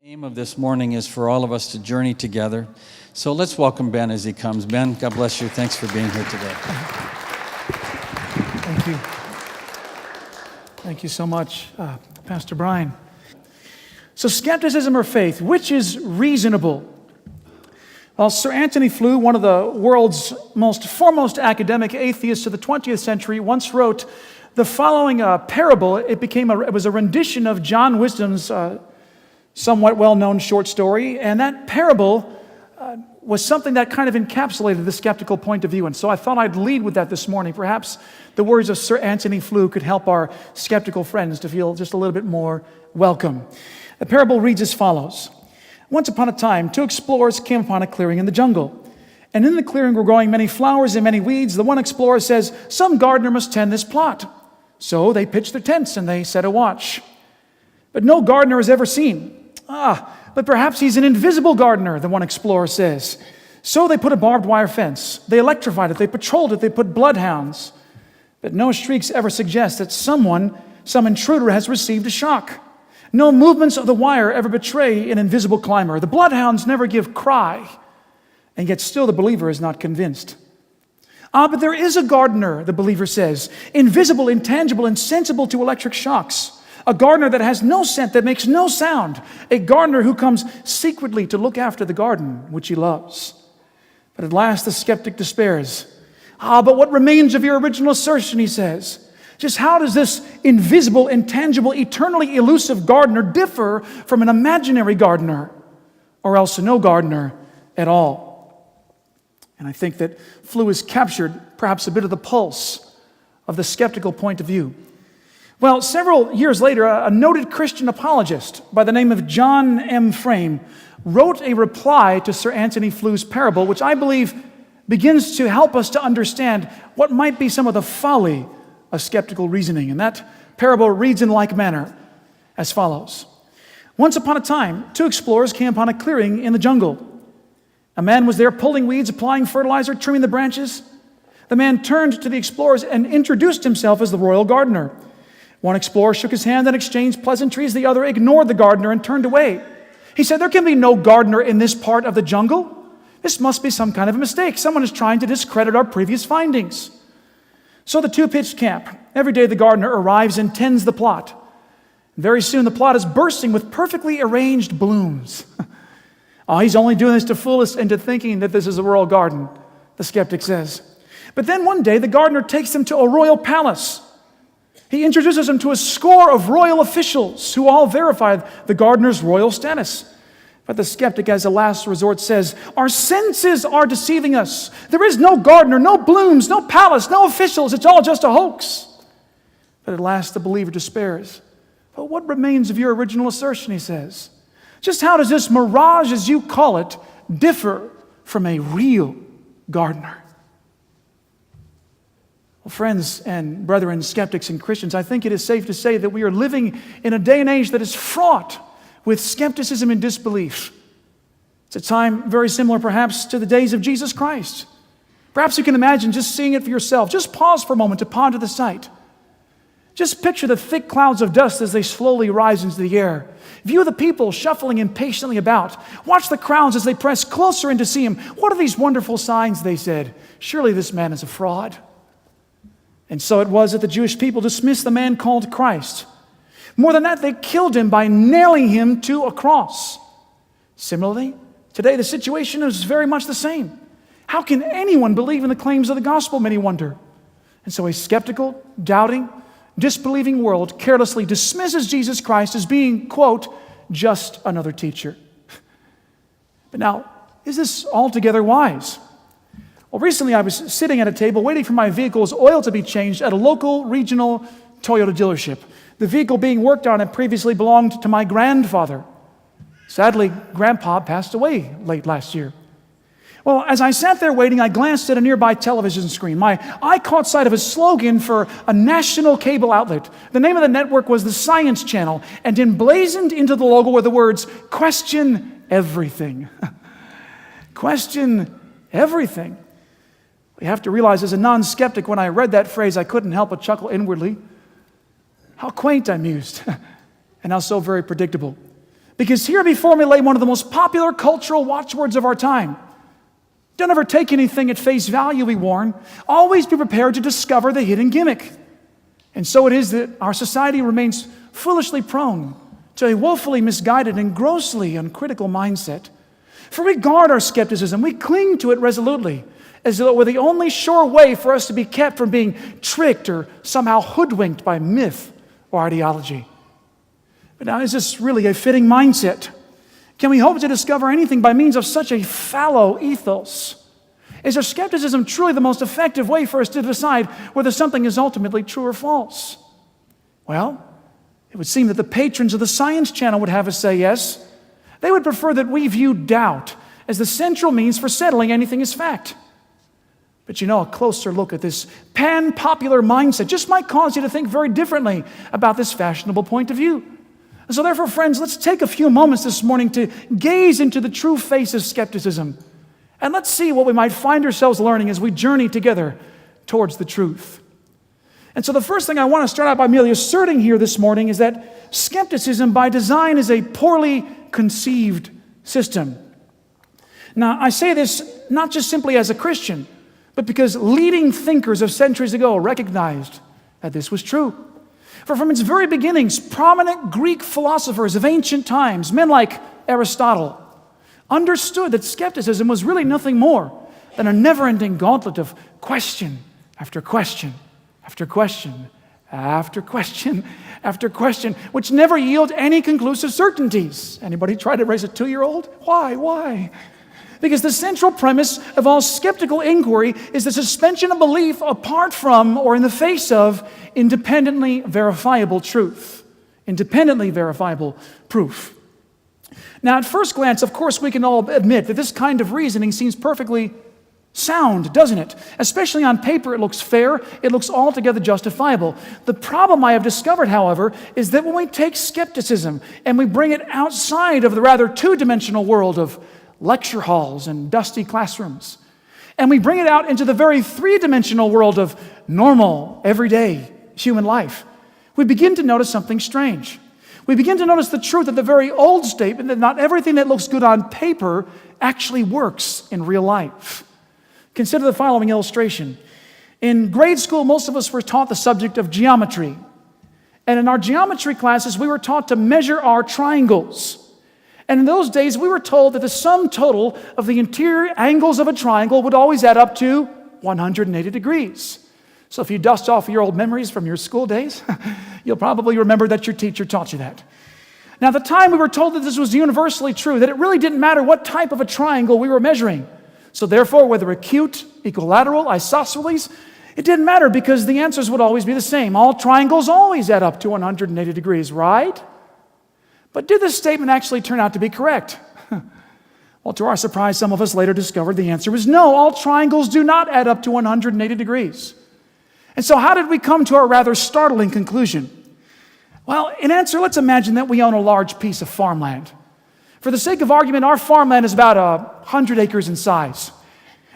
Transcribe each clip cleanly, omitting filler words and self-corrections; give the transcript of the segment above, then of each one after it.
The aim of this morning is for all of us to journey together. So let's welcome Ben as he comes. Ben, God bless you. Thanks for being here today. Thank you. Thank you so much, Pastor Brian. So skepticism or faith, which is reasonable? Well, Sir Anthony Flew, one of the world's most foremost academic atheists of the 20th century, once wrote the following parable. It was a rendition of John Wisdom's somewhat well-known short story, and that parable was something that kind of encapsulated the skeptical point of view. And so I thought I'd lead with that this morning. Perhaps the words of Sir Anthony Flew could help our skeptical friends to feel just a little bit more welcome. The parable reads as follows. Once upon a time, two explorers came upon a clearing in the jungle. And in the clearing were growing many flowers and many weeds. The one explorer says, "Some gardener must tend this plot." So they pitched their tents and they set a watch. But no gardener is ever seen. But perhaps he's an invisible gardener, the one explorer says. So they put a barbed wire fence. They electrified it. They patrolled it. They put bloodhounds. But no shrieks ever suggest that some intruder has received a shock. No movements of the wire ever betray an invisible climber. The bloodhounds never give cry. And yet still the believer is not convinced. But there is a gardener, the believer says, invisible, intangible, insensible to electric shocks. A gardener that has no scent, that makes no sound. A gardener who comes secretly to look after the garden which he loves. But at last the skeptic despairs. But what remains of your original assertion, he says? Just how does this invisible, intangible, eternally elusive gardener differ from an imaginary gardener, or else no gardener at all? And I think that Flew has captured perhaps a bit of the pulse of the skeptical point of view. Well, several years later, a noted Christian apologist by the name of John M. Frame wrote a reply to Sir Anthony Flew's parable, which I believe begins to help us to understand what might be some of the folly of skeptical reasoning. And that parable reads in like manner as follows. Once upon a time, two explorers came upon a clearing in the jungle. A man was there pulling weeds, applying fertilizer, trimming the branches. The man turned to the explorers and introduced himself as the royal gardener. One explorer shook his hand and exchanged pleasantries. The other ignored the gardener and turned away. He said, "There can be no gardener in this part of the jungle. This must be some kind of a mistake. Someone is trying to discredit our previous findings." So the two pitched camp. Every day the gardener arrives and tends the plot. Very soon the plot is bursting with perfectly arranged blooms. He's only doing this to fool us into thinking that this is a royal garden, the skeptic says. But then one day the gardener takes them to a royal palace. He introduces them to a score of royal officials who all verified the gardener's royal status. But the skeptic, as a last resort, says, "Our senses are deceiving us. There is no gardener, no blooms, no palace, no officials. It's all just a hoax." But at last the believer despairs. "But what remains of your original assertion?" he says. "Just how does this mirage, as you call it, differ from a real gardener?" Well, friends and brethren, skeptics and Christians, I think it is safe to say that we are living in a day and age that is fraught with skepticism and disbelief. It's a time very similar perhaps to the days of Jesus Christ. Perhaps you can imagine just seeing it for yourself. Just pause for a moment to ponder the sight. Just picture the thick clouds of dust as they slowly rise into the air. View the people shuffling impatiently about. Watch the crowds as they press closer in to see him. "What are these wonderful signs?" they said. "Surely this man is a fraud." And so it was that the Jewish people dismissed the man called Christ. More than that, they killed him by nailing him to a cross. Similarly, today the situation is very much the same. How can anyone believe in the claims of the gospel, many wonder? And so a skeptical, doubting, disbelieving world carelessly dismisses Jesus Christ as being, quote, just another teacher. But now, is this altogether wise? Well, recently I was sitting at a table waiting for my vehicle's oil to be changed at a local regional Toyota dealership. The vehicle being worked on had previously belonged to my grandfather. Sadly, Grandpa passed away late last year. Well, as I sat there waiting, I glanced at a nearby television screen. My eye caught sight of a slogan for a national cable outlet. The name of the network was the Science Channel, and emblazoned into the logo were the words, "Question everything." Question everything. You have to realize, as a non-skeptic, when I read that phrase, I couldn't help but chuckle inwardly. How quaint, I mused, and how so very predictable. Because here before me lay one of the most popular cultural watchwords of our time. Don't ever take anything at face value, we warn. Always be prepared to discover the hidden gimmick. And so it is that our society remains foolishly prone to a woefully misguided and grossly uncritical mindset. For we guard our skepticism, we cling to it resolutely, as though it were the only sure way for us to be kept from being tricked or somehow hoodwinked by myth or ideology. But now, is this really a fitting mindset? Can we hope to discover anything by means of such a fallow ethos? Is our skepticism truly the most effective way for us to decide whether something is ultimately true or false? Well, it would seem that the patrons of the Science Channel would have us say yes. They would prefer that we view doubt as the central means for settling anything as fact. But you know, a closer look at this pan-popular mindset just might cause you to think very differently about this fashionable point of view. And so therefore, friends, let's take a few moments this morning to gaze into the true face of skepticism. And let's see what we might find ourselves learning as we journey together towards the truth. And so the first thing I want to start out by merely asserting here this morning is that skepticism by design is a poorly conceived system. Now, I say this not just simply as a Christian, but because leading thinkers of centuries ago recognized that this was true. For from its very beginnings, prominent Greek philosophers of ancient times, men like Aristotle, understood that skepticism was really nothing more than a never-ending gauntlet of question after question after question after question after question, which never yield any conclusive certainties. Anybody try to raise a 2-year-old? Why? Because the central premise of all skeptical inquiry is the suspension of belief apart from or in the face of independently verifiable truth, independently verifiable proof. Now, at first glance, of course, we can all admit that this kind of reasoning seems perfectly sound, doesn't it? Especially on paper, it looks fair, it looks altogether justifiable. The problem I have discovered, however, is that when we take skepticism and we bring it outside of the rather two-dimensional world of lecture halls and dusty classrooms, and we bring it out into the very three-dimensional world of normal, everyday human life, we begin to notice something strange. We begin to notice the truth of the very old statement that not everything that looks good on paper actually works in real life. Consider the following illustration. In grade school, most of us were taught the subject of geometry. And in our geometry classes, we were taught to measure our triangles. And in those days, we were told that the sum total of the interior angles of a triangle would always add up to 180 degrees. So if you dust off your old memories from your school days, you'll probably remember that your teacher taught you that. Now, at the time, we were told that this was universally true, that it really didn't matter what type of a triangle we were measuring. So therefore, whether acute, equilateral, isosceles, it didn't matter because the answers would always be the same. All triangles always add up to 180 degrees, right? But did this statement actually turn out to be correct? Well, to our surprise, some of us later discovered the answer was no. All triangles do not add up to 180 degrees. And so how did we come to our rather startling conclusion? Well, in answer, let's imagine that we own a large piece of farmland. For the sake of argument, our farmland is about 100 acres in size.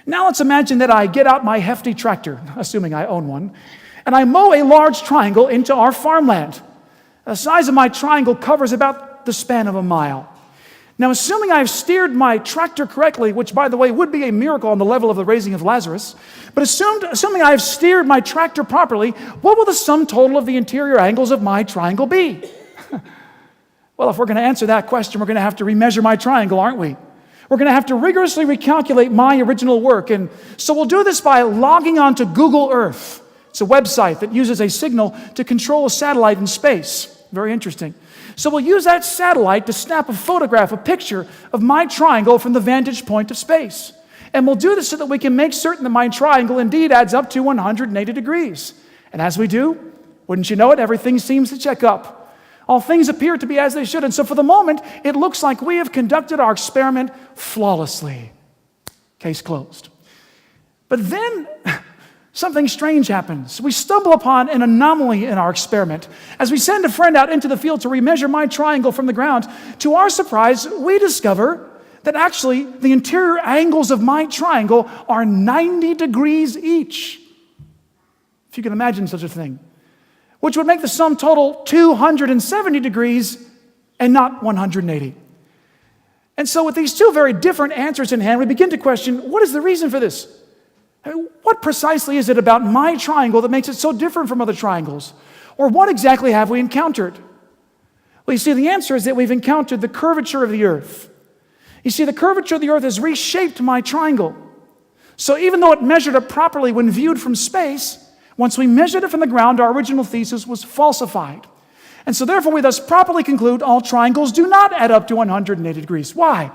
Now let's imagine that I get out my hefty tractor, assuming I own one, and I mow a large triangle into our farmland. The size of my triangle covers about the span of a mile. Now, assuming I've steered my tractor correctly, which, by the way, would be a miracle on the level of the raising of Lazarus, but assuming I've steered my tractor properly, what will the sum total of the interior angles of my triangle be? Well, if we're going to answer that question, we're going to have to remeasure my triangle, aren't we? We're going to have to rigorously recalculate my original work. And so we'll do this by logging on to Google Earth. It's a website that uses a signal to control a satellite in space. Very interesting. So we'll use that satellite to snap a photograph, a picture of my triangle from the vantage point of space. And we'll do this so that we can make certain that my triangle indeed adds up to 180 degrees. And as we do, wouldn't you know it, everything seems to check up. All things appear to be as they should. And so for the moment, it looks like we have conducted our experiment flawlessly. Case closed. But then something strange happens. We stumble upon an anomaly in our experiment. As we send a friend out into the field to remeasure my triangle from the ground, to our surprise, we discover that actually the interior angles of my triangle are 90 degrees each. If you can imagine such a thing. Which would make the sum total 270 degrees and not 180. And so with these two very different answers in hand, we begin to question, what is the reason for this? I mean, what precisely is it about my triangle that makes it so different from other triangles? Or what exactly have we encountered? Well, you see, the answer is that we've encountered the curvature of the earth. You see, the curvature of the earth has reshaped my triangle. So even though it measured up properly when viewed from space, once we measured it from the ground, our original thesis was falsified. And so therefore, we thus properly conclude all triangles do not add up to 180 degrees. Why?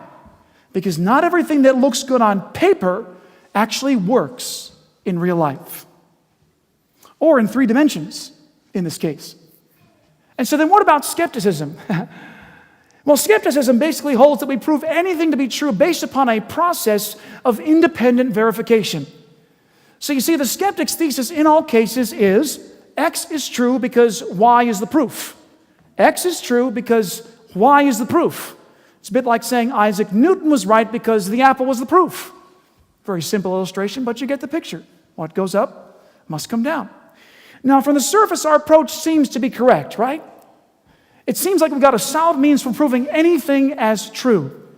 Because not everything that looks good on paper actually works in real life. Or in 3 dimensions, in this case. And so then what about skepticism? Well, skepticism basically holds that we prove anything to be true based upon a process of independent verification. So you see, the skeptic's thesis in all cases is X is true because Y is the proof. X is true because Y is the proof. It's a bit like saying Isaac Newton was right because the apple was the proof. Very simple illustration, but you get the picture. What goes up must come down. Now, from the surface, our approach seems to be correct, right? It seems like we've got a solid means for proving anything as true.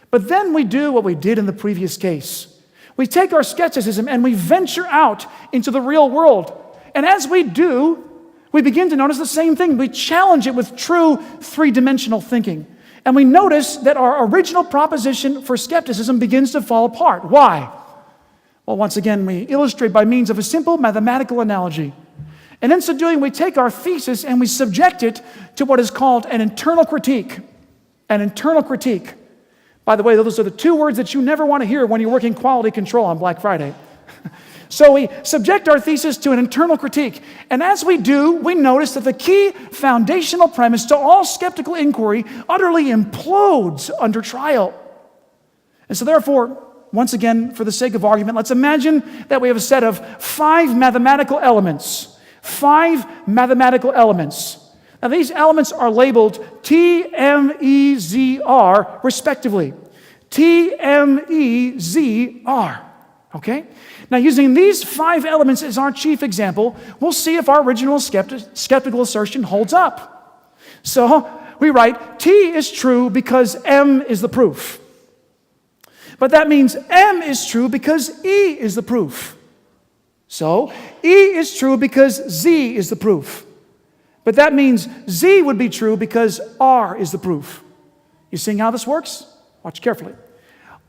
But then we do what we did in the previous case. We take our skepticism and we venture out into the real world. And as we do, we begin to notice the same thing. We challenge it with true 3-dimensional thinking. And we notice that our original proposition for skepticism begins to fall apart. Why? Well, once again, we illustrate by means of a simple mathematical analogy. And in so doing, we take our thesis and we subject it to what is called an internal critique. An internal critique. By the way, those are the 2 words that you never want to hear when you're working quality control on Black Friday. So we subject our thesis to an internal critique. And as we do, we notice that the key foundational premise to all skeptical inquiry utterly implodes under trial. And so therefore, once again, for the sake of argument, let's imagine that we have a set of 5 mathematical elements. 5 mathematical elements. Now these elements are labeled T, M, E, Z, R, respectively. T, M, E, Z, R. Okay? Now, using these 5 elements as our chief example, we'll see if our original skeptical assertion holds up. So, we write, T is true because M is the proof. But that means M is true because E is the proof. So, E is true because Z is the proof. But that means Z would be true because R is the proof. You seeing how this works? Watch carefully.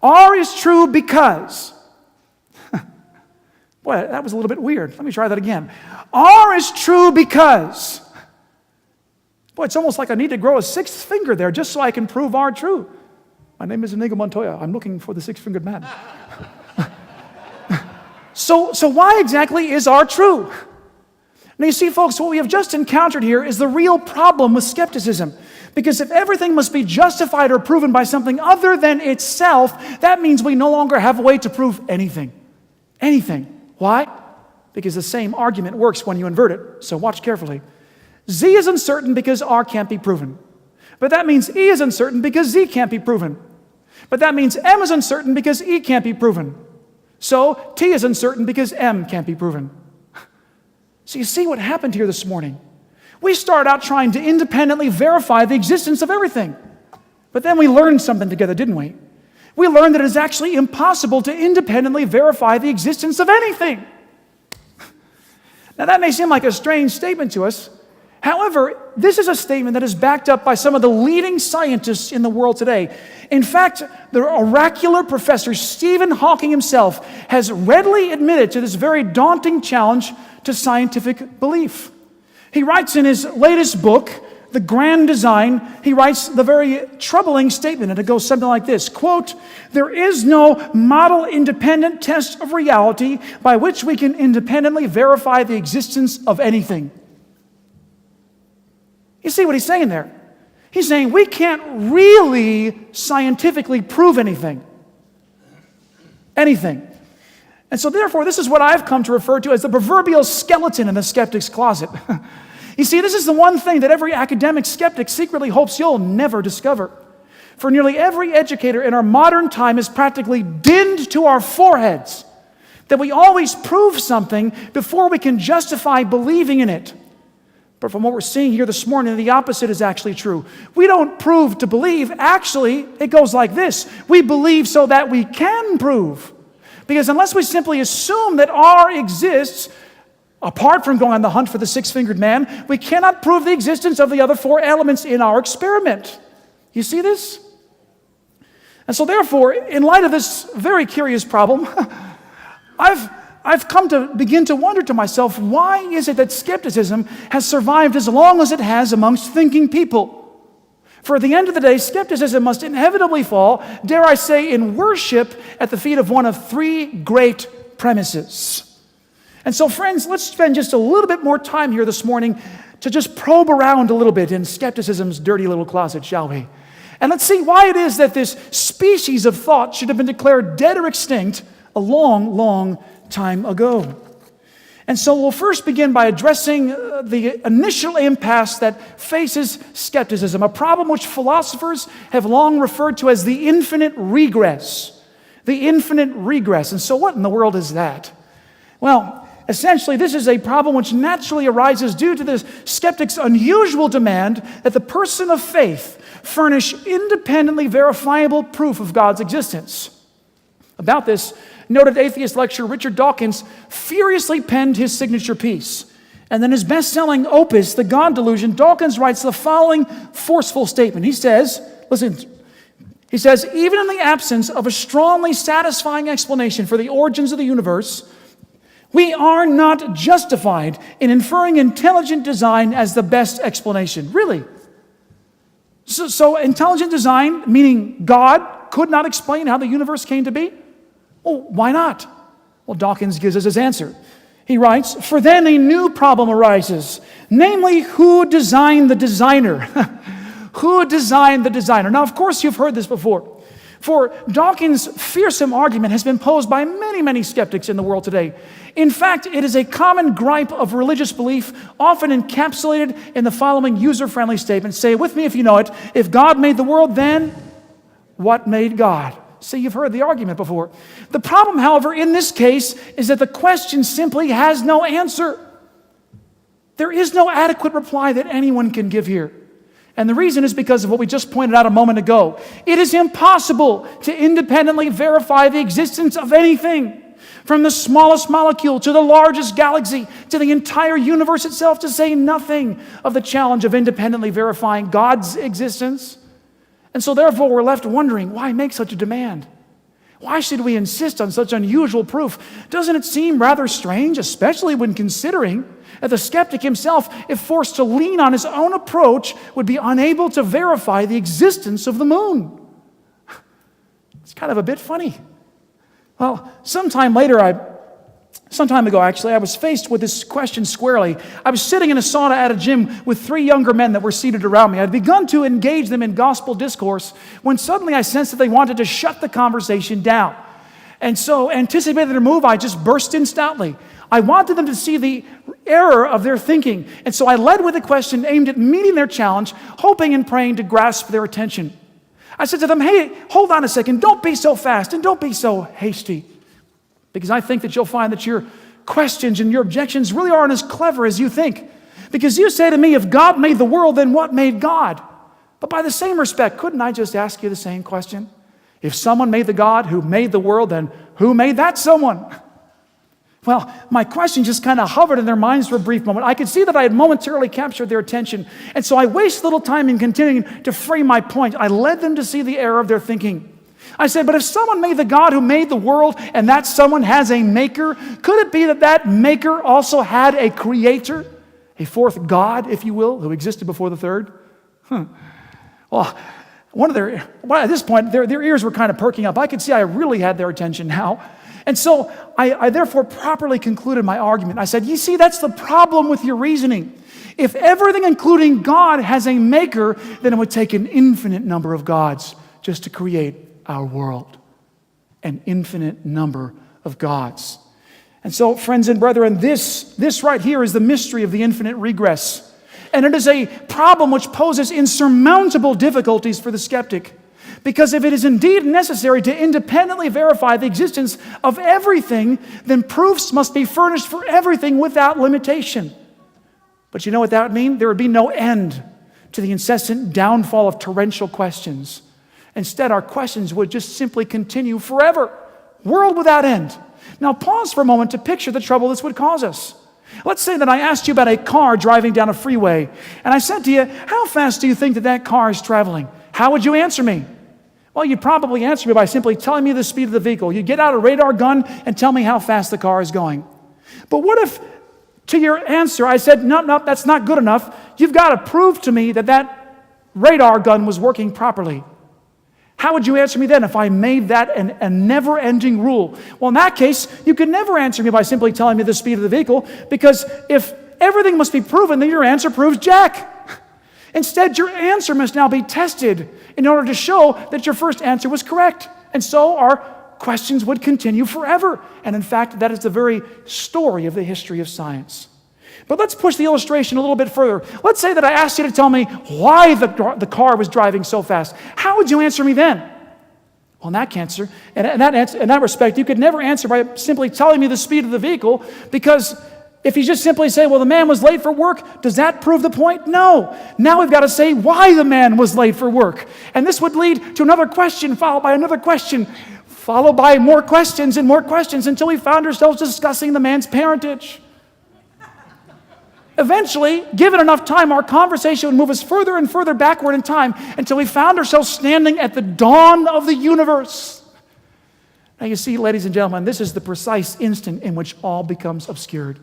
R is true because... Boy, that was a little bit weird. Let me try that again. R is true because... Boy, it's almost like I need to grow a 6th finger there just so I can prove R true. My name is Inigo Montoya. I'm looking for the 6-fingered man. So why exactly is R true? Now you see, folks, what we have just encountered here is the real problem with skepticism. Because if everything must be justified or proven by something other than itself, that means we no longer have a way to prove anything. Anything. Why? Because the same argument works when you invert it. So watch carefully. Z is uncertain because R can't be proven. But that means E is uncertain because Z can't be proven. But that means M is uncertain because E can't be proven. So T is uncertain because M can't be proven. So you see what happened here this morning. We started out trying to independently verify the existence of everything. But then we learned something together, didn't we? We learned that it is actually impossible to independently verify the existence of anything. Now that may seem like a strange statement to us. However, this is a statement that is backed up by some of the leading scientists in the world today. In fact, the oracular professor Stephen Hawking himself has readily admitted to this very daunting challenge to scientific belief. He writes in his latest book, The Grand Design, he writes the very troubling statement, and it goes something like this, quote, "There is no model-independent test of reality by which we can independently verify the existence of anything." You see what he's saying there? He's saying we can't really scientifically prove anything. Anything. And so therefore, this is what I've come to refer to as the proverbial skeleton in the skeptic's closet. You see, this is the one thing that every academic skeptic secretly hopes you'll never discover. For nearly every educator in our modern time is practically pinned to our foreheads that we always prove something before we can justify believing in it. But from what we're seeing here this morning, the opposite is actually true. We don't prove to believe. Actually, it goes like this. We believe so that we can prove. Because unless we simply assume that R exists, apart from going on the hunt for the six-fingered man, we cannot prove the existence of the other four elements in our experiment. You see this? And so therefore, in light of this very curious problem, I've come to begin to wonder to myself, why is it that skepticism has survived as long as it has amongst thinking people? For at the end of the day, skepticism must inevitably fall, dare I say, in worship at the feet of one of three great premises. And so, friends, let's spend just a little bit more time here this morning to just probe around a little bit in skepticism's dirty little closet, shall we? And let's see why it is that this species of thought should have been declared dead or extinct a long, long time ago. And so we'll first begin by addressing the initial impasse that faces skepticism, a problem which philosophers have long referred to as the infinite regress. The infinite regress. And so what in the world is that? Well, essentially, this is a problem which naturally arises due to the skeptic's unusual demand that the person of faith furnish independently verifiable proof of God's existence. About this, noted atheist lecturer Richard Dawkins furiously penned his signature piece. And then his best-selling opus, The God Delusion, Dawkins writes the following forceful statement. He says, listen, he says, even in the absence of a strongly satisfying explanation for the origins of the universe, we are not justified in inferring intelligent design as the best explanation. Really? So intelligent design, meaning God could not explain how the universe came to be? Well, why not? Well, Dawkins gives us his answer. He writes, for then a new problem arises, namely, who designed the designer? Who designed the designer? Now, of course, you've heard this before. For Dawkins' fearsome argument has been posed by many, many skeptics in the world today. In fact, it is a common gripe of religious belief, often encapsulated in the following user-friendly statement. Say it with me if you know it. If God made the world, then what made God? See, you've heard the argument before. The problem, however, in this case is that the question simply has no answer. There is no adequate reply that anyone can give here. And the reason is because of what we just pointed out a moment ago. It is impossible to independently verify the existence of anything, from the smallest molecule to the largest galaxy to the entire universe itself, to say nothing of the challenge of independently verifying God's existence. And so therefore we're left wondering, why make such a demand? Why should we insist on such unusual proof? Doesn't it seem rather strange, especially when considering that the skeptic himself, if forced to lean on his own approach, would be unable to verify the existence of the moon? It's kind of a bit funny. Well, some time ago, I was faced with this question squarely. I was sitting in a sauna at a gym with three younger men that were seated around me. I'd begun to engage them in gospel discourse when suddenly I sensed that they wanted to shut the conversation down. And so, anticipating their move, I just burst in stoutly. I wanted them to see the error of their thinking. And so I led with a question aimed at meeting their challenge, hoping and praying to grasp their attention. I said to them, hey, hold on a second. Don't be so fast and don't be so hasty. Because I think that you'll find that your questions and your objections really aren't as clever as you think. Because you say to me, if God made the world, then what made God? But by the same respect, couldn't I just ask you the same question? If someone made the God who made the world, then who made that someone? Well, my question just kind of hovered in their minds for a brief moment. I could see that I had momentarily captured their attention. And so I wasted little time in continuing to frame my point. I led them to see the error of their thinking. I said, but if someone made the God who made the world and that someone has a maker, could it be that that maker also had a creator, a fourth God, if you will, who existed before the third? Well, at this point, their ears were kind of perking up. I could see I really had their attention now. And so I therefore properly concluded my argument. I said, you see, that's the problem with your reasoning. If everything, including God, has a maker, then it would take an infinite number of gods just to create our world. An infinite number of gods. And so, friends and brethren, this right here is the mystery of the infinite regress. And it is a problem which poses insurmountable difficulties for the skeptic. Because if it is indeed necessary to independently verify the existence of everything, then proofs must be furnished for everything without limitation. But you know what that would mean? There would be no end to the incessant downfall of torrential questions. Instead, our questions would just simply continue forever, world without end. Now pause for a moment to picture the trouble this would cause us. Let's say that I asked you about a car driving down a freeway, and I said to you, how fast do you think that car is traveling? How would you answer me? Well, you'd probably answer me by simply telling me the speed of the vehicle. You'd get out a radar gun and tell me how fast the car is going. But what if to your answer I said, no, that's not good enough. You've got to prove to me that radar gun was working properly. How would you answer me then if I made that a never-ending rule? Well, in that case, you could never answer me by simply telling me the speed of the vehicle, because if everything must be proven, then your answer proves jack. Instead, your answer must now be tested in order to show that your first answer was correct. And so our questions would continue forever. And in fact, that is the very story of the history of science. But let's push the illustration a little bit further. Let's say that I asked you to tell me why the car was driving so fast. How would you answer me then? Well, in that respect, you could never answer by simply telling me the speed of the vehicle, because if you just simply say, well, the man was late for work, does that prove the point? No. Now we've got to say why the man was late for work. And this would lead to another question, followed by another question, followed by more questions and more questions, until we found ourselves discussing the man's parentage. Eventually, given enough time, our conversation would move us further and further backward in time until we found ourselves standing at the dawn of the universe. Now you see, ladies and gentlemen, this is the precise instant in which all becomes obscured.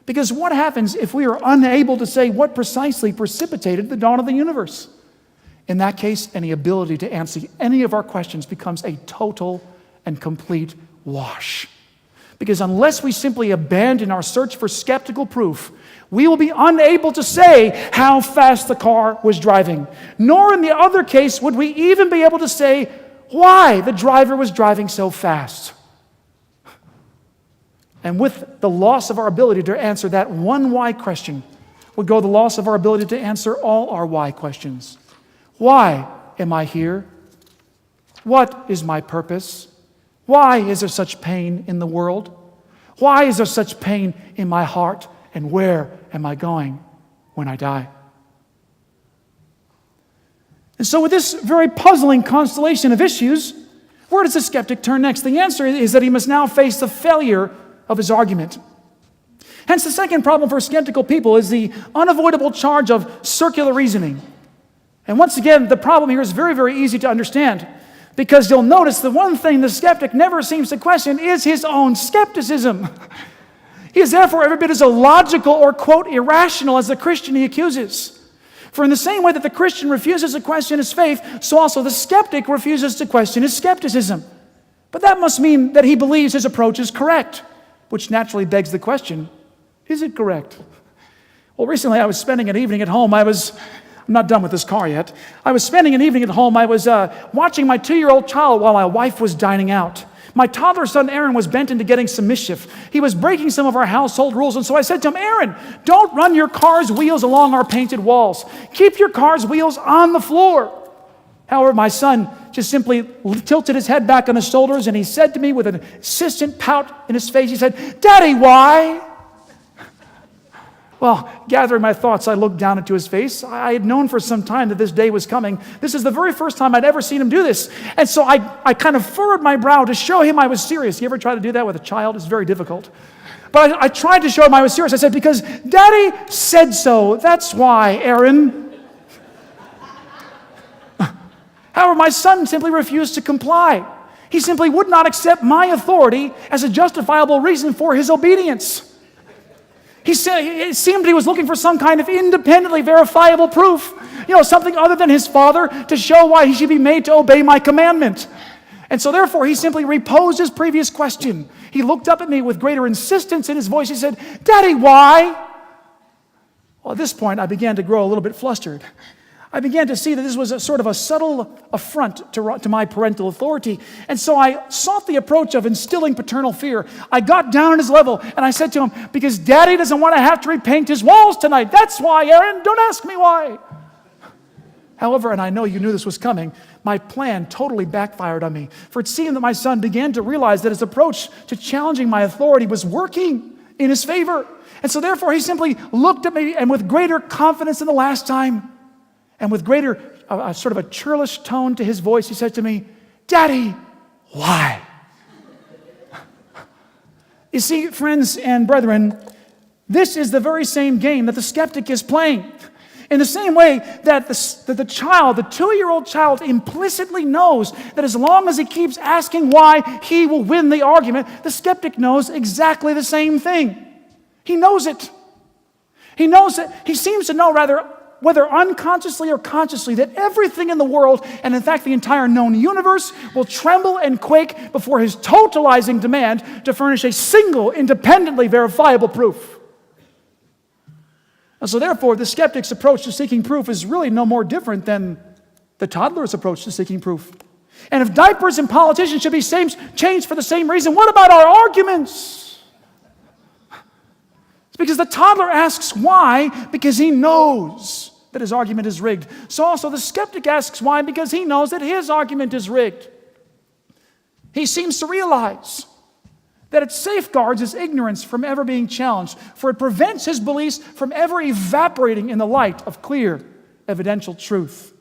Because what happens if we are unable to say what precisely precipitated the dawn of the universe? In that case, any ability to answer any of our questions becomes a total and complete wash. Because unless we simply abandon our search for skeptical proof, we will be unable to say how fast the car was driving. Nor in the other case would we even be able to say why the driver was driving so fast. And with the loss of our ability to answer that one why question would go the loss of our ability to answer all our why questions. Why am I here? What is my purpose? Why is there such pain in the world? Why is there such pain in my heart? And where am I going when I die? And so with this very puzzling constellation of issues, where does the skeptic turn next? The answer is that he must now face the failure of his argument. Hence, the second problem for skeptical people is the unavoidable charge of circular reasoning. And once again, the problem here is very, very easy to understand, because you'll notice the one thing the skeptic never seems to question is his own skepticism. He is therefore every bit as illogical or, quote, irrational as the Christian he accuses. For in the same way that the Christian refuses to question his faith, so also the skeptic refuses to question his skepticism. But that must mean that he believes his approach is correct, which naturally begs the question, is it correct? Well, recently I was spending an evening at home. I'm not done with this car yet. I was spending an evening at home. I was watching my 2-year-old child while my wife was dining out. My toddler son, Aaron, was bent into getting some mischief. He was breaking some of our household rules, and so I said to him, Aaron, don't run your car's wheels along our painted walls. Keep your car's wheels on the floor. However, my son just simply tilted his head back on his shoulders, and he said to me with an insistent pout in his face, he said, Daddy, why? Well, gathering my thoughts, I looked down into his face. I had known for some time that this day was coming. This is the very first time I'd ever seen him do this. And so I kind of furrowed my brow to show him I was serious. You ever try to do that with a child? It's very difficult. But I tried to show him I was serious. I said, because Daddy said so. That's why, Aaron. However, my son simply refused to comply. He simply would not accept my authority as a justifiable reason for his obedience. He said, it seemed he was looking for some kind of independently verifiable proof, something other than his father, to show why he should be made to obey my commandment. And so therefore, he simply reposed his previous question. He looked up at me with greater insistence in his voice. He said, Daddy, why? Well, at this point, I began to grow a little bit flustered. I began to see that this was a sort of a subtle affront to my parental authority. And so I sought the approach of instilling paternal fear. I got down on his level and I said to him, because Daddy doesn't want to have to repaint his walls tonight. That's why, Aaron. Don't ask me why. However, and I know you knew this was coming, my plan totally backfired on me. For it seemed that my son began to realize that his approach to challenging my authority was working. in his favor. And so therefore he simply looked at me, and with greater confidence than the last time, and with greater sort of a churlish tone to his voice, he said to me, "Daddy, why?" You see, friends and brethren, this is the very same game that the skeptic is playing. In the same way that the 2-year-old child implicitly knows that as long as he keeps asking why, he will win the argument, the skeptic knows exactly the same thing. He knows it. He knows that, he seems to know rather, whether unconsciously or consciously, that everything in the world, and in fact the entire known universe, will tremble and quake before his totalizing demand to furnish a single, independently verifiable proof. And so therefore, the skeptic's approach to seeking proof is really no more different than the toddler's approach to seeking proof. And if diapers and politicians should be changed for the same reason, what about our arguments? It's because the toddler asks why, because he knows that his argument is rigged. So also the skeptic asks why, because he knows that his argument is rigged. He seems to realize that it safeguards his ignorance from ever being challenged, for it prevents his beliefs from ever evaporating in the light of clear, evidential truth.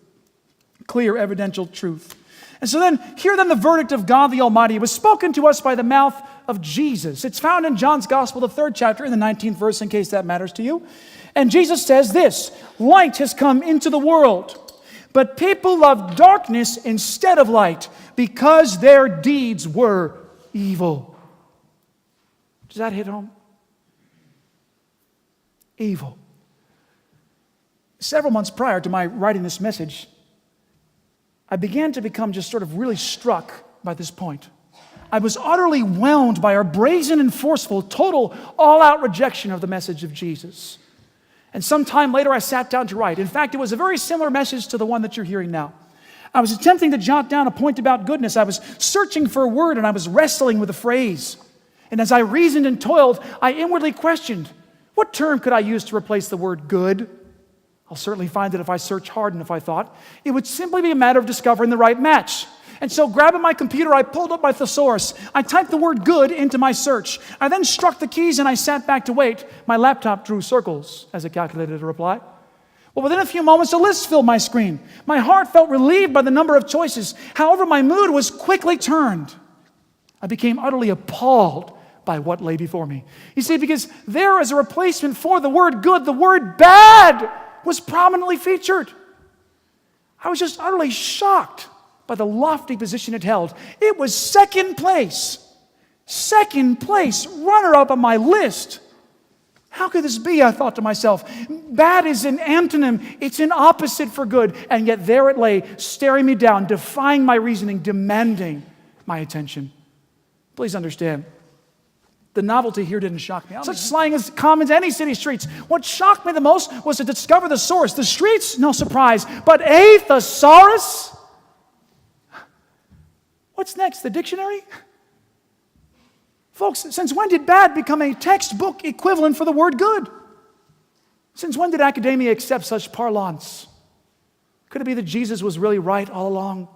Clear, evidential truth. And so then, hear then the verdict of God the Almighty. It was spoken to us by the mouth of Jesus. It's found in John's Gospel, the 3rd chapter, in the 19th verse, in case that matters to you. And Jesus says this, "Light has come into the world, but people loved darkness instead of light, because their deeds were evil." Does that hit home? Evil. Several months prior to my writing this message, I began to become just sort of really struck by this point. I was utterly whelmed by our brazen and forceful, total, all-out rejection of the message of Jesus. And some time later, I sat down to write. In fact, it was a very similar message to the one that you're hearing now. I was attempting to jot down a point about goodness. I was searching for a word, and I was wrestling with a phrase. And as I reasoned and toiled, I inwardly questioned, what term could I use to replace the word good? I'll certainly find that if I search hard enough, I thought. It would simply be a matter of discovering the right match. And so grabbing my computer, I pulled up my thesaurus. I typed the word good into my search. I then struck the keys and I sat back to wait. My laptop drew circles as it calculated a reply. Well, within a few moments, a list filled my screen. My heart felt relieved by the number of choices. However, my mood was quickly turned. I became utterly appalled by what lay before me. You see, because there, as a replacement for the word good, the word bad was prominently featured. I was just utterly shocked by the lofty position it held. It was second place, runner-up on my list. How could this be, I thought to myself. Bad is an antonym, it's an opposite for good, and yet there it lay, staring me down, defying my reasoning, demanding my attention. Please understand, the novelty here didn't shock me. Such slang is common to any city streets. What shocked me the most was to discover the source. The streets, no surprise, but a thesaurus? What's next, the dictionary? Folks, since when did bad become a textbook equivalent for the word good? Since when did academia accept such parlance? Could it be that Jesus was really right all along?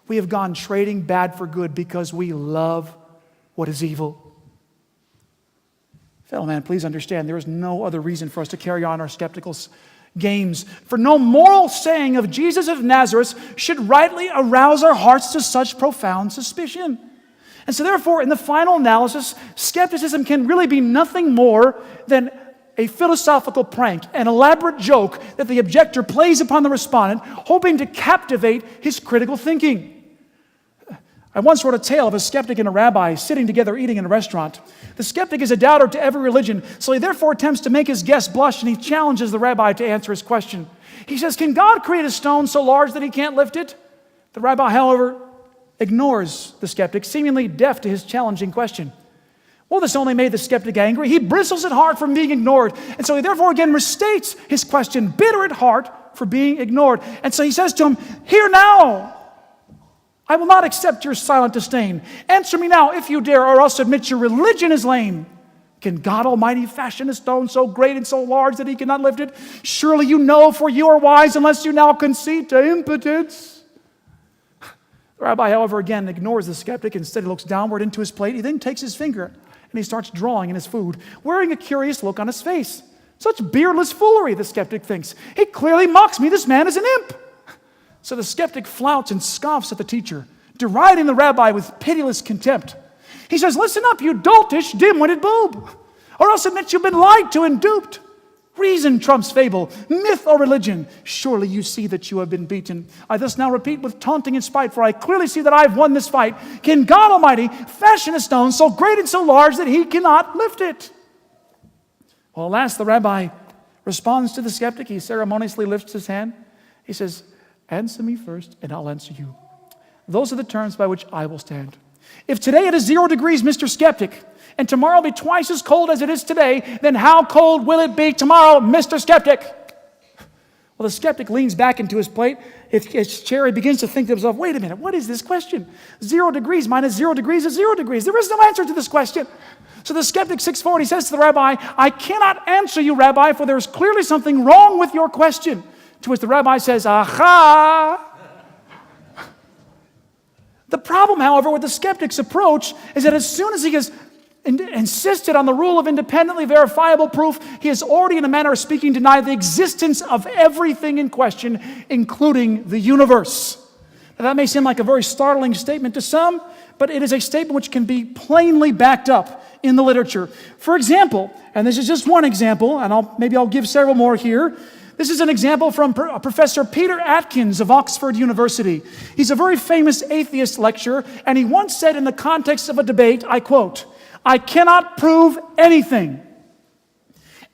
We have gone trading bad for good because we love what is evil. Fellow man, please understand, there is no other reason for us to carry on our skeptical games. For no moral saying of Jesus of Nazareth should rightly arouse our hearts to such profound suspicion. And so therefore, in the final analysis, skepticism can really be nothing more than a philosophical prank, an elaborate joke that the objector plays upon the respondent, hoping to captivate his critical thinking. I once wrote a tale of a skeptic and a rabbi sitting together eating in a restaurant. The skeptic is a doubter to every religion, so he therefore attempts to make his guest blush, and he challenges the rabbi to answer his question. He says, "Can God create a stone so large that he can't lift it?" The rabbi, however, ignores the skeptic, seemingly deaf to his challenging question. Well, this only made the skeptic angry. He bristles at heart from being ignored, and so he therefore again restates his question, bitter at heart for being ignored. And so he says to him, "Hear now, I will not accept your silent disdain. Answer me now, if you dare, or else admit your religion is lame. Can God Almighty fashion a stone so great and so large that he cannot lift it? Surely you know, for you are wise, unless you now concede to impotence." The rabbi, however, again ignores the skeptic. Instead, he looks downward into his plate. He then takes his finger And he starts drawing in his food, wearing a curious look on his face. Such beardless foolery, the skeptic thinks. He clearly mocks me. This man is an imp. So the skeptic flouts and scoffs at the teacher, deriding the rabbi with pitiless contempt. He says, listen up, you doltish, dim-witted boob, or else admit you've been lied to and duped. Reason trumps fable, myth or religion. Surely you see that you have been beaten. I thus now repeat with taunting and spite, for I clearly see that I have won this fight. Can God Almighty fashion a stone so great and so large that he cannot lift it? Well, alas, the rabbi responds to the skeptic. He ceremoniously lifts his hand. He says, answer me first, and I'll answer you. Those are the terms by which I will stand. If today it is 0 degrees, Mr. Skeptic, and tomorrow will be twice as cold as it is today, then how cold will it be tomorrow, Mr. Skeptic? Well, the skeptic leans back into his plate. His chair, he begins to think to himself, wait a minute, what is this question? 0 degrees minus 0 degrees is 0 degrees. There is no answer to this question. So the skeptic sits forward. He says to the rabbi, I cannot answer you, Rabbi, for there is clearly something wrong with your question. To which the rabbi says, aha! The problem, however, with the skeptic's approach is that as soon as he has insisted on the rule of independently verifiable proof, he has already, in a manner of speaking, denied the existence of everything in question, including the universe. Now, that may seem like a very startling statement to some, but it is a statement which can be plainly backed up in the literature. For example, and this is just one example, and maybe I'll give several more here. This is an example from Professor Peter Atkins of Oxford University. He's a very famous atheist lecturer, and he once said in the context of a debate, I quote, I cannot prove anything.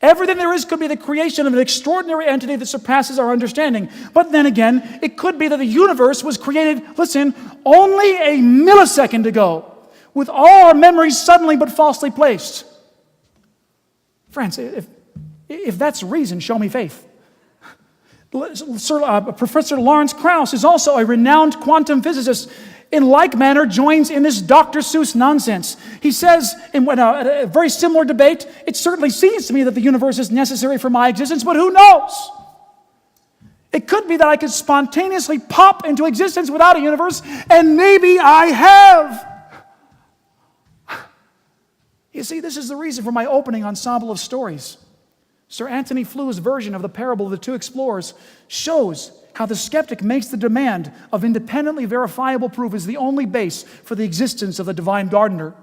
Everything there is could be the creation of an extraordinary entity that surpasses our understanding. But then again, it could be that the universe was created, listen, only a millisecond ago, with all our memories suddenly but falsely placed. Friends, if that's reason, show me faith. Professor Lawrence Krauss is also a renowned quantum physicist. In like manner, joins in this Dr. Seuss nonsense. He says, in a very similar debate, it certainly seems to me that the universe is necessary for my existence, but who knows? It could be that I could spontaneously pop into existence without a universe, and maybe I have. You see, this is the reason for my opening ensemble of stories. Sir Anthony Fleur's version of the parable of the two explorers shows how the skeptic makes the demand of independently verifiable proof is the only base for the existence of the divine gardener,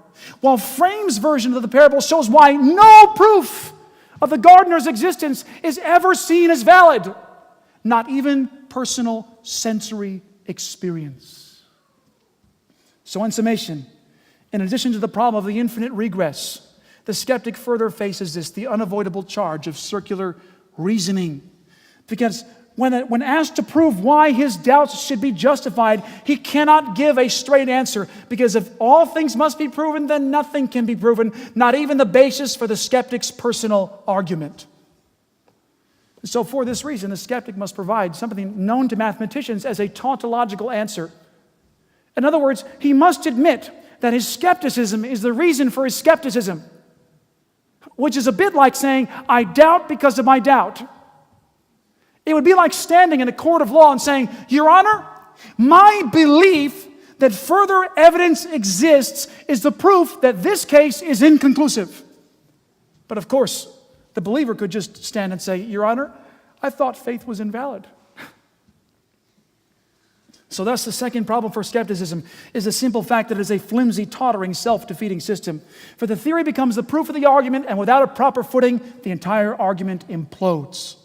while Frame's version of the parable shows why no proof of the gardener's existence is ever seen as valid, not even personal sensory experience. So in summation, in addition to the problem of the infinite regress, the skeptic further faces the unavoidable charge of circular reasoning. Because when asked to prove why his doubts should be justified, he cannot give a straight answer. Because if all things must be proven, then nothing can be proven, not even the basis for the skeptic's personal argument. So for this reason, the skeptic must provide something known to mathematicians as a tautological answer. In other words, he must admit that his skepticism is the reason for his skepticism, which is a bit like saying, I doubt because of my doubt. It would be like standing in a court of law and saying, Your Honor, my belief that further evidence exists is the proof that this case is inconclusive. But of course, the believer could just stand and say, Your Honor, I thought faith was invalid. So thus the second problem for skepticism is the simple fact that it is a flimsy, tottering, self-defeating system. For the theory becomes the proof of the argument, and without a proper footing, the entire argument implodes.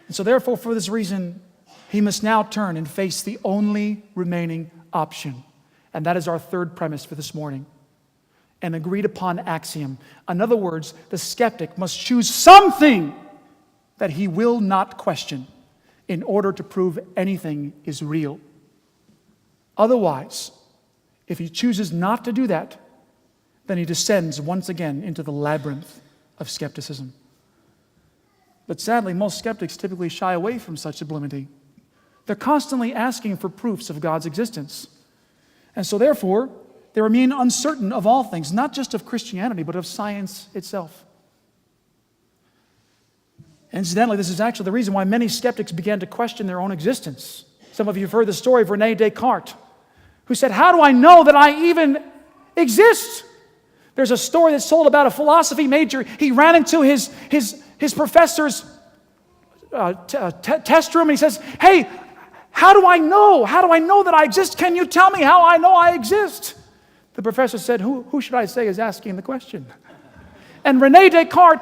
And so therefore, for this reason, he must now turn and face the only remaining option. And that is our third premise for this morning. An agreed upon axiom. In other words, the skeptic must choose something that he will not question in order to prove anything is real. Otherwise, if he chooses not to do that, then he descends once again into the labyrinth of skepticism. But sadly, most skeptics typically shy away from such sublimity. They're constantly asking for proofs of God's existence. And so therefore, they remain uncertain of all things, not just of Christianity, but of science itself. Incidentally, this is actually the reason why many skeptics began to question their own existence. Some of you have heard the story of René Descartes, who said, How do I know that I even exist? There's a story that's told about a philosophy major. He ran into his professor's test room, and he says, "Hey, how do I know? How do I know that I exist? Can you tell me how I know I exist?" The professor said, who should I say is asking the question? And Rene Descartes,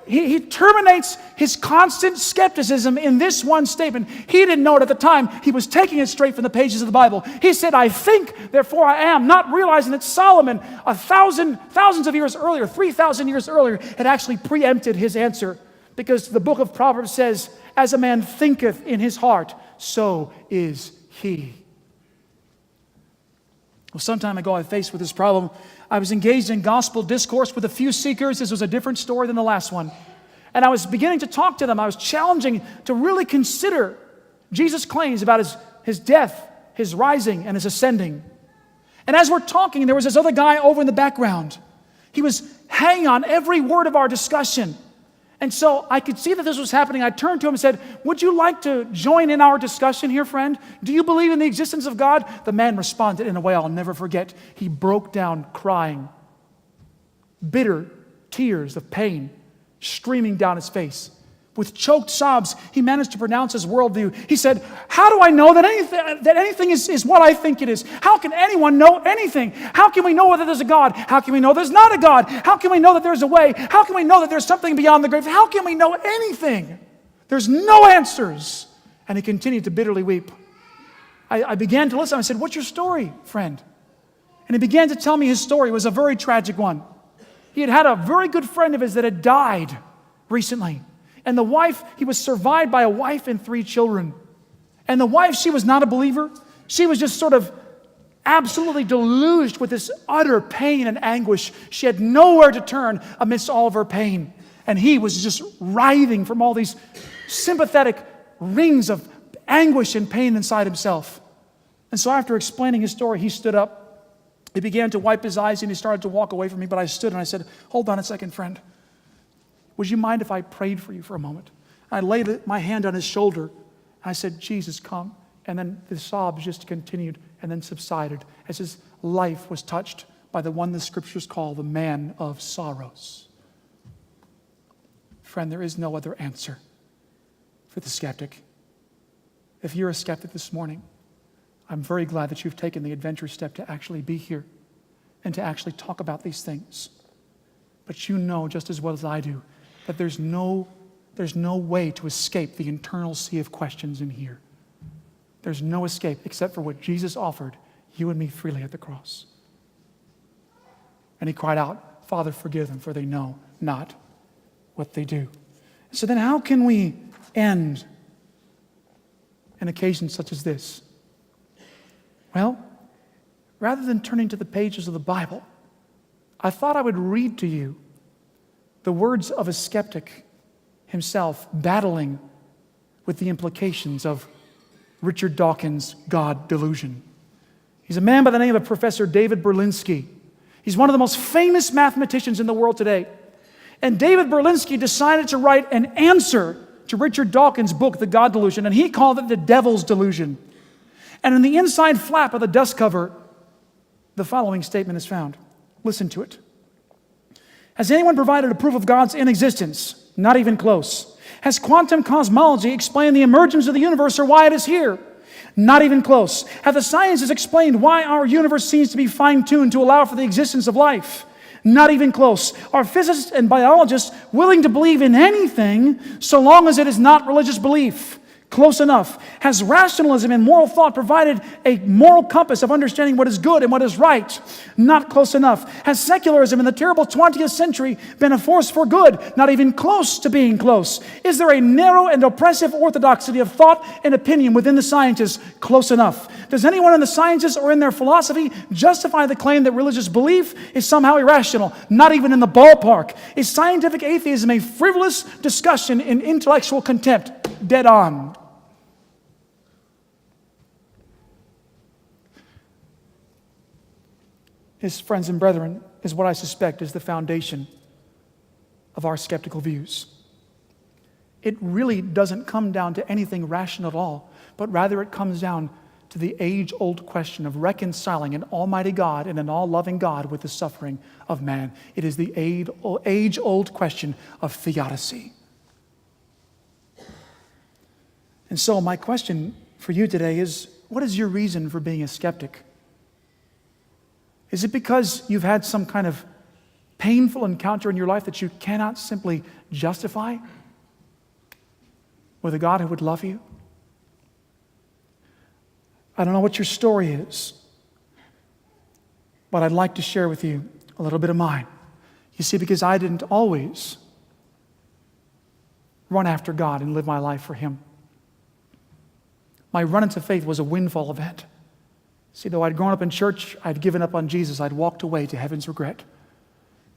he terminates his constant skepticism in this one statement. He didn't know it at the time. He was taking it straight from the pages of the Bible. He said, "I think, therefore I am," not realizing that Solomon, thousands of years earlier, 3,000 years earlier, had actually preempted his answer. Because the book of Proverbs says, "As a man thinketh in his heart, so is he." Well, some time ago, I faced with this problem. I was engaged in gospel discourse with a few seekers. This was a different story than the last one. And I was beginning to talk to them. I was challenging to really consider Jesus' claims about his death, his rising, and his ascending. And as we're talking, there was this other guy over in the background. He was hanging on every word of our discussion. And so I could see that this was happening. I turned to him and said, "Would you like to join in our discussion here, friend? Do you believe in the existence of God?" The man responded in a way I'll never forget. He broke down crying. Bitter tears of pain streaming down his face. With choked sobs, he managed to pronounce his worldview. He said, "How do I know that anything is what I think it is? How can anyone know anything? How can we know whether there's a God? How can we know there's not a God? How can we know that there's a way? How can we know that there's something beyond the grave? How can we know anything? There's no answers." And he continued to bitterly weep. I began to listen. I said, "What's your story, friend?" And he began to tell me his story. It was a very tragic one. He had a very good friend of his that had died recently. And the wife, he was survived by a wife and 3 children. And the wife, she was not a believer. She was just sort of absolutely deluged with this utter pain and anguish. She had nowhere to turn amidst all of her pain. And he was just writhing from all these sympathetic rings of anguish and pain inside himself. And so after explaining his story, he stood up. He began to wipe his eyes and he started to walk away from me. But I stood and I said, "Hold on a second, friend. Would you mind if I prayed for you for a moment?" I laid my hand on his shoulder. I said, "Jesus, come." And then the sobs just continued and then subsided as his life was touched by the one the scriptures call the man of sorrows. Friend, there is no other answer for the skeptic. If you're a skeptic this morning, I'm very glad that you've taken the adventurous step to actually be here and to actually talk about these things. But you know just as well as I do that there's no way to escape the internal sea of questions in here. There's no escape except for what Jesus offered you and me freely at the cross. And he cried out, "Father, forgive them, for they know not what they do." So then how can we end an occasion such as this? Well, rather than turning to the pages of the Bible, I thought I would read to you the words of a skeptic himself battling with the implications of Richard Dawkins' God delusion. He's a man by the name of Professor David Berlinski. He's one of the most famous mathematicians in the world today. And David Berlinski decided to write an answer to Richard Dawkins' book, The God Delusion, and he called it The Devil's Delusion. And in the inside flap of the dust cover, the following statement is found. Listen to it. Has anyone provided a proof of God's inexistence? Not even close. Has quantum cosmology explained the emergence of the universe or why it is here? Not even close. Have the sciences explained why our universe seems to be fine-tuned to allow for the existence of life? Not even close. Are physicists and biologists willing to believe in anything so long as it is not religious belief? Close enough. Has rationalism and moral thought provided a moral compass of understanding what is good and what is right? Not close enough. Has secularism in the terrible 20th century been a force for good? Not even close to being close. Is there a narrow and oppressive orthodoxy of thought and opinion within the sciences? Close enough. Does anyone in the sciences or in their philosophy justify the claim that religious belief is somehow irrational? Not even in the ballpark. Is scientific atheism a frivolous discussion in intellectual contempt? Dead on. His friends and brethren is what I suspect is the foundation of our skeptical views. It really doesn't come down to anything rational at all, but rather it comes down to the age-old question of reconciling an almighty God and an all-loving God with the suffering of man. It is the age-old question of theodicy. And so my question for you today is, what is your reason for being a skeptic? Is it because you've had some kind of painful encounter in your life that you cannot simply justify with a God who would love you? I don't know what your story is, but I'd like to share with you a little bit of mine. You see, because I didn't always run after God and live my life for Him. My run into faith was a windfall event. See, though I'd grown up in church, I'd given up on Jesus, I'd walked away to heaven's regret.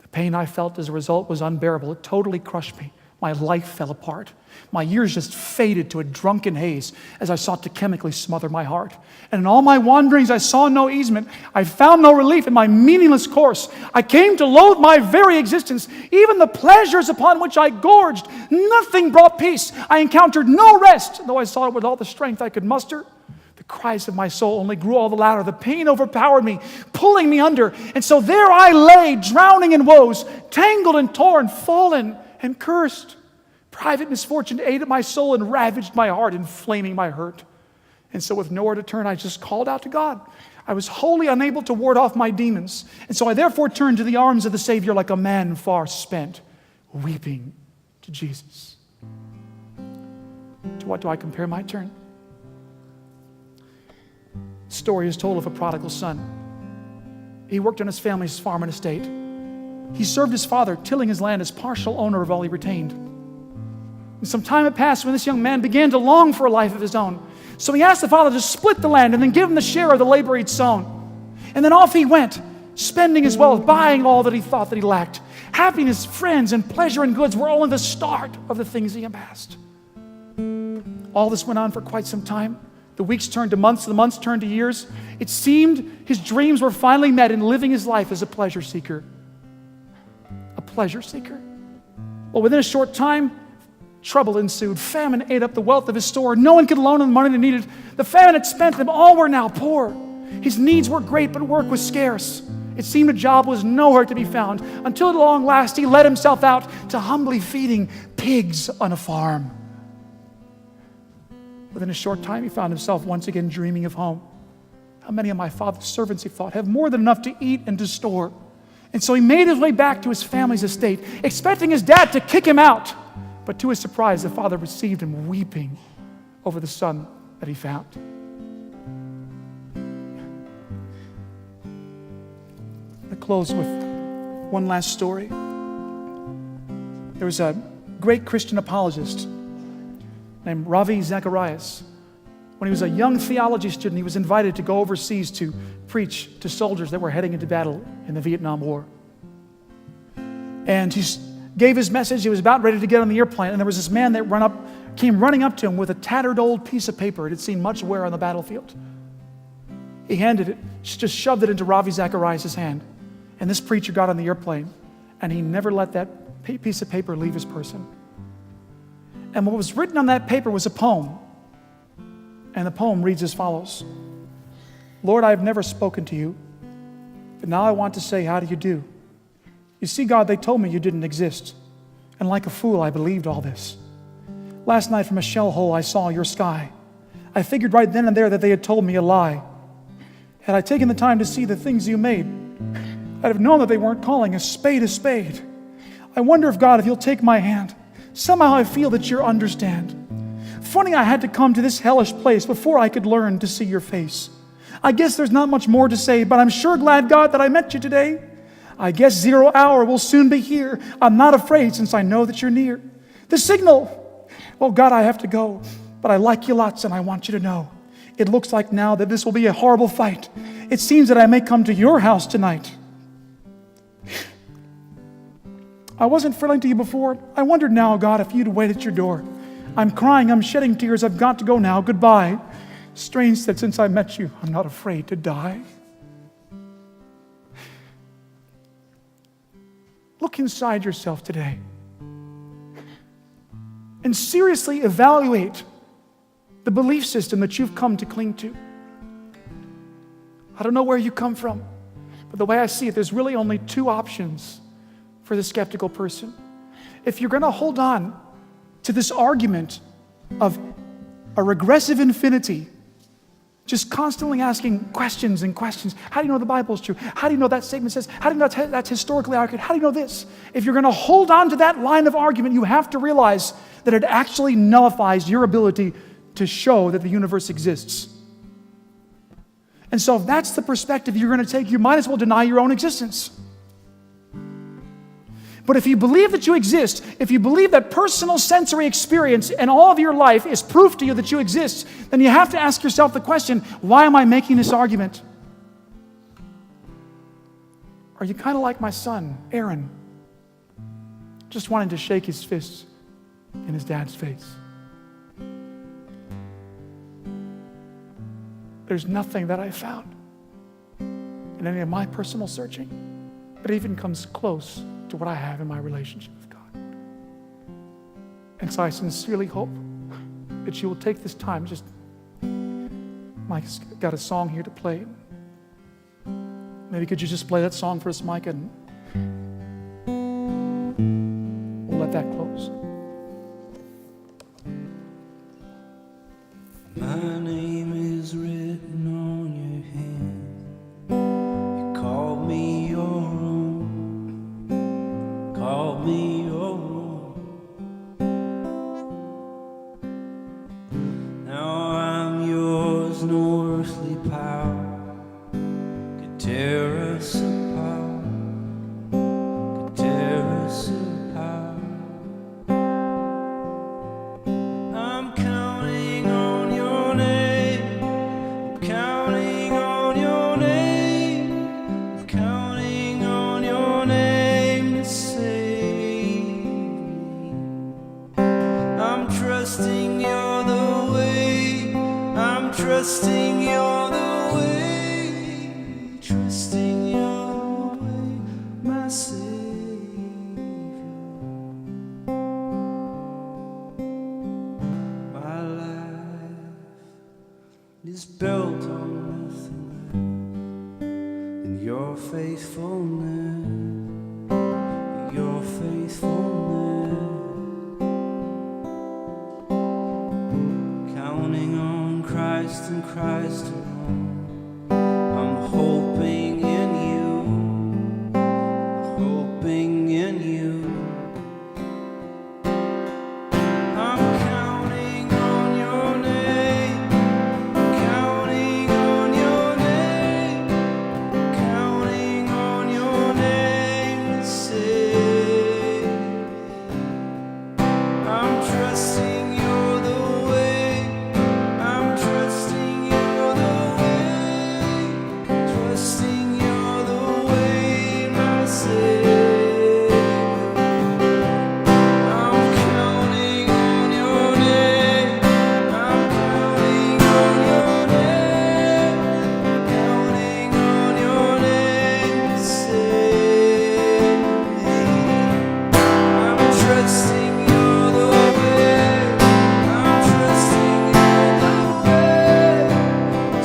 The pain I felt as a result was unbearable. It totally crushed me. My life fell apart. My years just faded to a drunken haze as I sought to chemically smother my heart. And in all my wanderings, I saw no easement. I found no relief in my meaningless course. I came to loathe my very existence. Even the pleasures upon which I gorged, nothing brought peace. I encountered no rest, though I sought it with all the strength I could muster. The cries of my soul only grew all the louder. The pain overpowered me, pulling me under. And so there I lay, drowning in woes, tangled and torn, fallen and cursed. Private misfortune ate at my soul and ravaged my heart, inflaming my hurt. And so with nowhere to turn, I just called out to God. I was wholly unable to ward off my demons. And so I therefore turned to the arms of the Savior like a man far spent, weeping to Jesus. To what do I compare my turn? The story is told of a prodigal son. He worked on his family's farm and estate. He served his father, tilling his land as partial owner of all he retained. And some time had passed when this young man began to long for a life of his own. So he asked the father to split the land and then give him the share of the labor he'd sown. And then off he went, spending his wealth, buying all that he thought that he lacked. Happiness, friends, and pleasure and goods were only the start of the things he amassed. All this went on for quite some time. The weeks turned to months, the months turned to years. It seemed his dreams were finally met in living his life as a pleasure seeker. A pleasure seeker. Well, within a short time, trouble ensued. Famine ate up the wealth of his store. No one could loan him the money they needed. The famine had spent them. All were now poor. His needs were great, but work was scarce. It seemed a job was nowhere to be found, until at long last he let himself out to humbly feeding pigs on a farm. Within a short time, he found himself once again dreaming of home. How many of my father's servants, he thought, have more than enough to eat and to store? And so he made his way back to his family's estate, expecting his dad to kick him out. But to his surprise, the father received him weeping over the son that he found. I close with one last story. There was a great Christian apologist named Ravi Zacharias. When he was a young theology student, he was invited to go overseas to preach to soldiers that were heading into battle in the Vietnam War. And he gave his message. He was about ready to get on the airplane, and there was this man that came running up to him with a tattered old piece of paper. It had seen much wear on the battlefield. He handed it, just shoved it into Ravi Zacharias' hand. And this preacher got on the airplane, and he never let that piece of paper leave his person. And what was written on that paper was a poem. And the poem reads as follows. Lord, I have never spoken to you, but now I want to say, how do you do? You see, God, they told me you didn't exist. And like a fool, I believed all this. Last night from a shell hole, I saw your sky. I figured right then and there that they had told me a lie. Had I taken the time to see the things you made, I'd have known that they weren't calling a spade a spade. I wonder if, God, if you'll take my hand. Somehow I feel that you understand. Funny I had to come to this hellish place before I could learn to see your face. I guess there's not much more to say, but I'm sure glad, God, that I met you today. I guess 0 hour will soon be here. I'm not afraid since I know that you're near. The signal. Oh, God, I have to go, but I like you lots and I want you to know. It looks like now that this will be a horrible fight. It seems that I may come to your house tonight. I wasn't friendly to you before. I wondered now, God, if you'd wait at your door. I'm crying, I'm shedding tears, I've got to go now, goodbye. Strange that since I met you, I'm not afraid to die. Look inside yourself today and seriously evaluate the belief system that you've come to cling to. I don't know where you come from, but the way I see it, there's really only two options for the skeptical person. If you're going to hold on to this argument of a regressive infinity, just constantly asking questions and questions. How do you know the Bible is true? How do you know that statement says? How do you know that's historically accurate? How do you know this? If you're going to hold on to that line of argument, you have to realize that it actually nullifies your ability to show that the universe exists. And so if that's the perspective you're going to take, you might as well deny your own existence. But if you believe that you exist, if you believe that personal sensory experience and all of your life is proof to you that you exist, then you have to ask yourself the question, why am I making this argument? Are you kind of like my son, Aaron, just wanting to shake his fist in his dad's face? There's nothing that I found in any of my personal searching that even comes close to what I have in my relationship with God. And so I sincerely hope that you will take this time. Just, Mike's got a song here to play. Maybe could you just play that song for us, Mike, and we'll let that close. My name is written on your hand. You called me your own. Called me your own. Now I'm yours, no earthly power could tear us apart, could tear us apart. I'm counting on your name, I'm counting on your name, I'm counting on your name to save me. I'm trusting you're the way, I'm trusting you're the way, trusting you're the way, my Savior. My life is built on nothing than your faithfulness, your faithfulness. Counting on Christ and Christ alone. I'm hoping in you, hoping in you. I'm counting on your name, counting on your name, counting on your name to save me. I'm trusting you're the way, I'm trusting you're the way, trusting you're the way, my Savior. I'm counting on your name, I'm counting on your name, counting on your name to save me. I'm trusting you're the way, I'm trusting you're the way,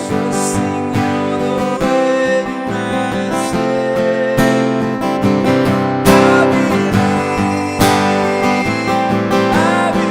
trusting you're the way, my Savior. I believe, I believe,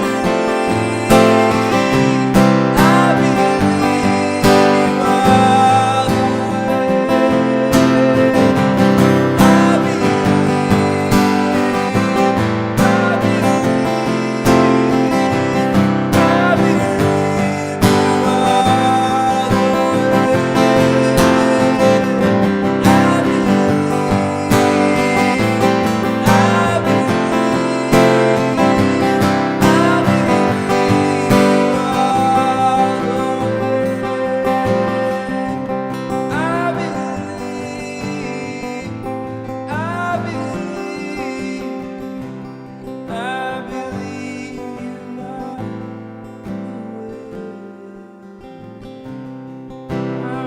I believe you are the way. I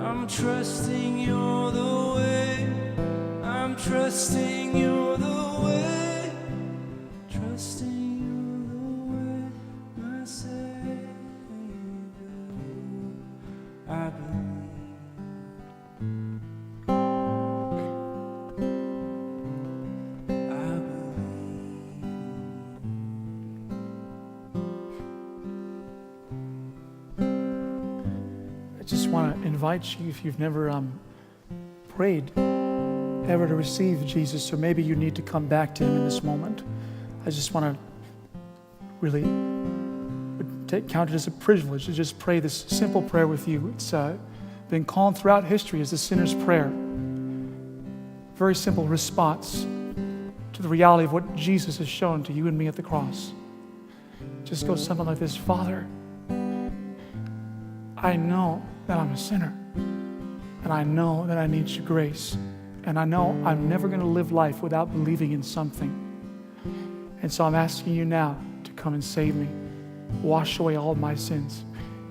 I'm trusting you're the way. trusting you're the way, trusting you're the way, my Savior. I believe. I believe. I just want to invite you, if you've never prayed ever to receive Jesus, or maybe you need to come back to Him in this moment. I just want to really count it as a privilege to just pray this simple prayer with you. It's been called throughout history as the sinner's prayer. Very simple response to the reality of what Jesus has shown to you and me at the cross. Just goes something like this: Father, I know that I'm a sinner, and I know that I need your grace, and I know I'm never going to live life without believing in something. And so I'm asking you now to come and save me, wash away all of my sins.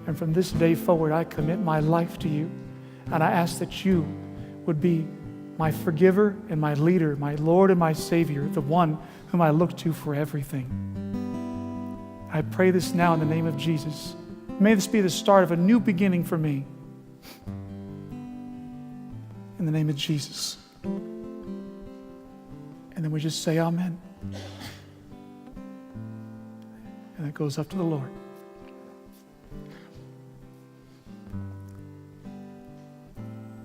And from this day forward, I commit my life to you, and I ask that you would be my forgiver and my leader, my Lord and my Savior, the one whom I look to for everything. I pray this now in the name of Jesus. May this be the start of a new beginning for me. In the name of Jesus. And then we just say amen. And it goes up to the Lord.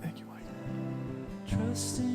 Thank you, Mike. Trusting